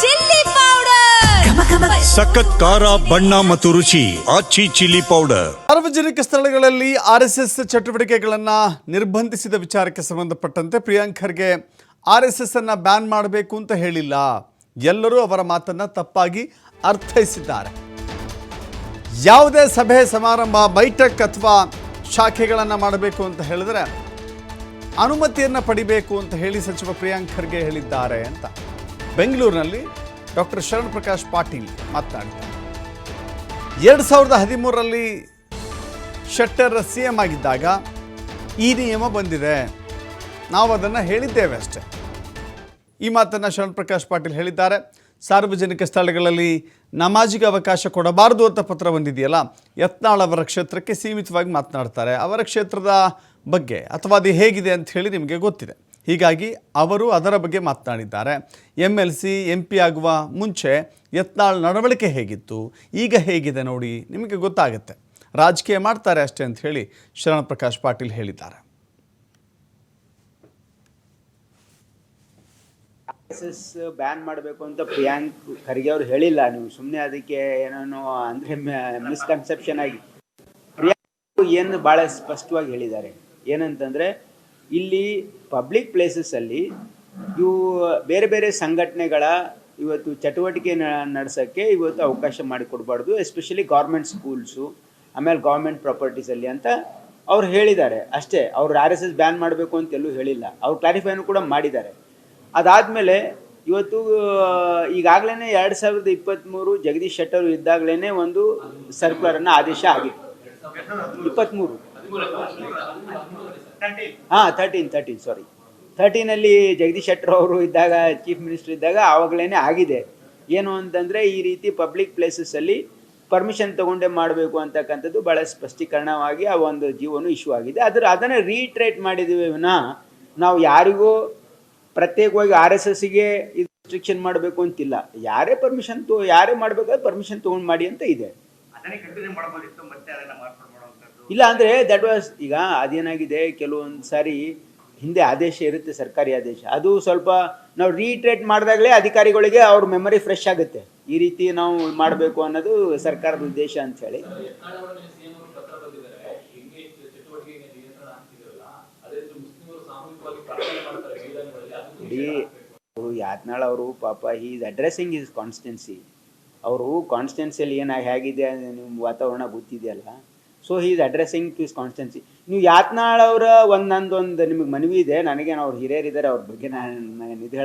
Chilli powder, ಸಖತ್ ಖಾರ ಬಣ್ಣ ಮತ್ತು ರುಚಿ ಆಚಿ ಚಿಲ್ಲಿ ಪೌಡರ್. ಸಾರ್ವಜನಿಕ ಸ್ಥಳಗಳಲ್ಲಿ RSS ಚಟುವಟಿಕೆಗಳನ್ನು ನಿರ್ಬಂಧಿಸಿದ ವಿಚಾರಕ್ಕೆ ಸಂಬಂಧಪಟ್ಟಂತೆ ಪ್ರಿಯಾಂಕ್ ಖರ್ಗೆ RSS ಅನ್ನು ಬ್ಯಾನ್ ಮಾಡಬೇಕು ಅಂತ ಹೇಳಿಲ್ಲ. ಎಲ್ಲರೂ ಅವರ ಮಾತನ್ನು ತಪ್ಪಾಗಿ ಅರ್ಥೈಸಿದ್ದಾರೆ. ಯಾವುದೇ ಸಭೆ ಸಮಾರಂಭ ಬೈಠಕ್ ಅಥವಾ ಶಾಖೆಗಳನ್ನು ಮಾಡಬೇಕು ಅಂತ ಹೇಳಿದ್ರೆ ಅನುಮತಿಯನ್ನು ಪಡಿಬೇಕು ಅಂತ ಹೇಳಿ ಸಚಿವ ಪ್ರಿಯಾಂಕ್ ಖರ್ಗೆ ಹೇಳಿದ್ದಾರೆ ಅಂತ ಬೆಂಗಳೂರಿನಲ್ಲಿ ಡಾಕ್ಟರ್ ಶರಣ್ ಪ್ರಕಾಶ್ ಪಾಟೀಲ್ ಮಾತನಾಡಿದ್ದಾರೆ. 2013ರಲ್ಲಿ ಶೆಟ್ಟರ್ CM ಆಗಿದ್ದಾಗ ಈ ನಿಯಮ ಬಂದಿದೆ, ನಾವು ಅದನ್ನು ಹೇಳಿದ್ದೇವೆ ಅಷ್ಟೇ. ಈ ಮಾತನ್ನು ಶರಣ್ ಪ್ರಕಾಶ್ ಪಾಟೀಲ್ ಹೇಳಿದ್ದಾರೆ. ಸಾರ್ವಜನಿಕ ಸ್ಥಳಗಳಲ್ಲಿ ನಮಾಜಿಗೆ ಅವಕಾಶ ಕೊಡಬಾರದು ಅಂತ ಪತ್ರ ಬಂದಿದೆಯಲ್ಲ, ಯತ್ನಾಳ್ ಅವರ ಕ್ಷೇತ್ರಕ್ಕೆ ಸೀಮಿತವಾಗಿ ಮಾತನಾಡ್ತಾರೆ. ಅವರ ಕ್ಷೇತ್ರದ ಬಗ್ಗೆ ಅಥವಾ ಅದು ಹೇಗಿದೆ ಅಂತ ಹೇಳಿ ನಿಮಗೆ ಗೊತ್ತಿದೆ. ಹೀಗಾಗಿ ಅವರು ಅದರ ಬಗ್ಗೆ ಮಾತನಾಡಿದ್ದಾರೆ. MLC MP ಆಗುವ ಮುಂಚೆ ಯತ್ನಾಳ್ ನಡವಳಿಕೆ ಹೇಗಿತ್ತು, ಈಗ ಹೇಗಿದೆ ನೋಡಿ, ನಿಮಗೆ ಗೊತ್ತಾಗುತ್ತೆ. ರಾಜಕೀಯ ಮಾಡ್ತಾರೆ ಅಷ್ಟೇ ಅಂತ ಹೇಳಿ ಶರಣ್ ಪ್ರಕಾಶ್ ಪಾಟೀಲ್ ಹೇಳಿದ್ದಾರೆ. RSS ಬ್ಯಾನ್ ಮಾಡಬೇಕು ಅಂತ ಪ್ರಿಯಾಂಕ್ ಖರ್ಗೆ ಅವರು ಹೇಳಿಲ್ಲ. ನೀವು ಸುಮ್ಮನೆ ಅದಕ್ಕೆ ಏನೋ ಅಂದರೆ ಮಿಸ್ಕನ್ಸೆಪ್ಷನ್ ಆಗಿ ಪ್ರಿಯಾಂಕ್ ಏನು ಭಾಳ ಸ್ಪಷ್ಟವಾಗಿ ಹೇಳಿದ್ದಾರೆ. ಏನಂತಂದರೆ, ಇಲ್ಲಿ ಪಬ್ಲಿಕ್ ಪ್ಲೇಸಸ್ಸಲ್ಲಿ ಇವು ಬೇರೆ ಬೇರೆ ಸಂಘಟನೆಗಳ ಇವತ್ತು ಚಟುವಟಿಕೆ ನಡೆಸೋಕ್ಕೆ ಇವತ್ತು ಅವಕಾಶ ಮಾಡಿಕೊಡ್ಬಾರ್ದು, ಎಸ್ಪೆಷಲಿ ಗೌರ್ಮೆಂಟ್ ಸ್ಕೂಲ್ಸು, ಆಮೇಲೆ ಗೌರ್ಮೆಂಟ್ ಪ್ರಾಪರ್ಟೀಸಲ್ಲಿ ಅಂತ ಅವ್ರು ಹೇಳಿದ್ದಾರೆ ಅಷ್ಟೇ. ಅವ್ರು RSS ಬ್ಯಾನ್ ಮಾಡಬೇಕು ಅಂತ ಎಲ್ಲೂ ಹೇಳಿಲ್ಲ. ಅವ್ರು ಕ್ಲಾರಿಫೈನು ಕೂಡ ಮಾಡಿದ್ದಾರೆ. ಅದಾದಮೇಲೆ ಇವತ್ತು ಈಗಾಗಲೇ 2023 ಜಗದೀಶ್ ಶೆಟ್ಟರ್ ಇದ್ದಾಗಲೇ ಒಂದು ಸರ್ಕ್ಯುಲರನ್ನು ಆದೇಶ ಆಗಿದೆ. 23 13ನಲ್ಲಿ ಜಗದೀಶ್ ಶೆಟ್ಟರ್ ಅವರು ಇದ್ದಾಗ, ಚೀಫ್ ಮಿನಿಸ್ಟರ್ ಇದ್ದಾಗ ಆವಾಗಲೇ ಆಗಿದೆ. ಏನು ಅಂತಂದರೆ, ಈ ರೀತಿ ಪಬ್ಲಿಕ್ ಪ್ಲೇಸಸ್ಸಲ್ಲಿ ಪರ್ಮಿಷನ್ ತೊಗೊಂಡೇ ಮಾಡಬೇಕು ಅಂತಕ್ಕಂಥದ್ದು ಭಾಳ ಸ್ಪಷ್ಟೀಕರಣವಾಗಿ ಆ ಒಂದು ಜೀವನ ಇಶ್ಯೂ ಆಗಿದೆ. ಅದನ್ನು ರೀಟ್ರೇಟ್ ಮಾಡಿದ್ದೀವಿ ವಿನಃ ನಾವು ಯಾರಿಗೂ ಪ್ರತ್ಯೇಕವಾಗಿ RSSಗೆ ಇದು ರಿಸ್ಟ್ರಿಕ್ಷನ್ ಮಾಡಬೇಕು ಅಂತಿಲ್ಲ. ಯಾರೇ ಯಾರೇ ಮಾಡಬೇಕಾದ್ರೆ ಪರ್ಮಿಷನ್ ತೊಗೊಂಡು ಮಾಡಿ ಅಂತ ಇದೆ. ಇಲ್ಲ ಅಂದರೆ ದಟ್ ವಾಸ್, ಈಗ ಅದೇನಾಗಿದೆ, ಕೆಲವೊಂದು ಸಾರಿ ಹಿಂದೆ ಆದೇಶ ಇರುತ್ತೆ, ಸರ್ಕಾರಿ ಆದೇಶ, ಅದು ಸ್ವಲ್ಪ ನಾವು ರೀಟ್ರೇಟ್ ಮಾಡಿದಾಗಲೇ ಅಧಿಕಾರಿಗಳಿಗೆ ಅವ್ರ ಮೆಮೊರಿ ಫ್ರೆಶ್ ಆಗುತ್ತೆ. ಈ ರೀತಿ ನಾವು ಮಾಡಬೇಕು ಅನ್ನೋದು ಸರ್ಕಾರದ ಉದ್ದೇಶ ಅಂಥೇಳಿ. ಯತ್ನಾಳ್ ಅವರು ಪಾಪ ಈಸ್ ಅಡ್ರೆಸ್ಸಿಂಗ್ ಹಿಸ್ ಕಾನ್ಸ್ಟಿಟ್ಯೂನ್ಸಿ. ಅವರು ಕಾನ್ಸ್ಟಿಟ್ಯೂನ್ಸಿಯಲ್ಲಿ ಹೇಗಿದೆ ನಿಮ್ಮ ವಾತಾವರಣ ಗೊತ್ತಿದೆಯಲ್ಲ. So he is addressing to his constituency. ನೀವು ಯತ್ನಾಳ್ ಅವರ ನಂದೊಂದು ನಿಮಗೆ ಮನವಿ ಇದೆ, ನನಗೇನು ಅವ್ರು ಹಿರಿಯರಿದ್ದಾರೆ, ಅವ್ರ ಬಗ್ಗೆ ನಾನು ಇದು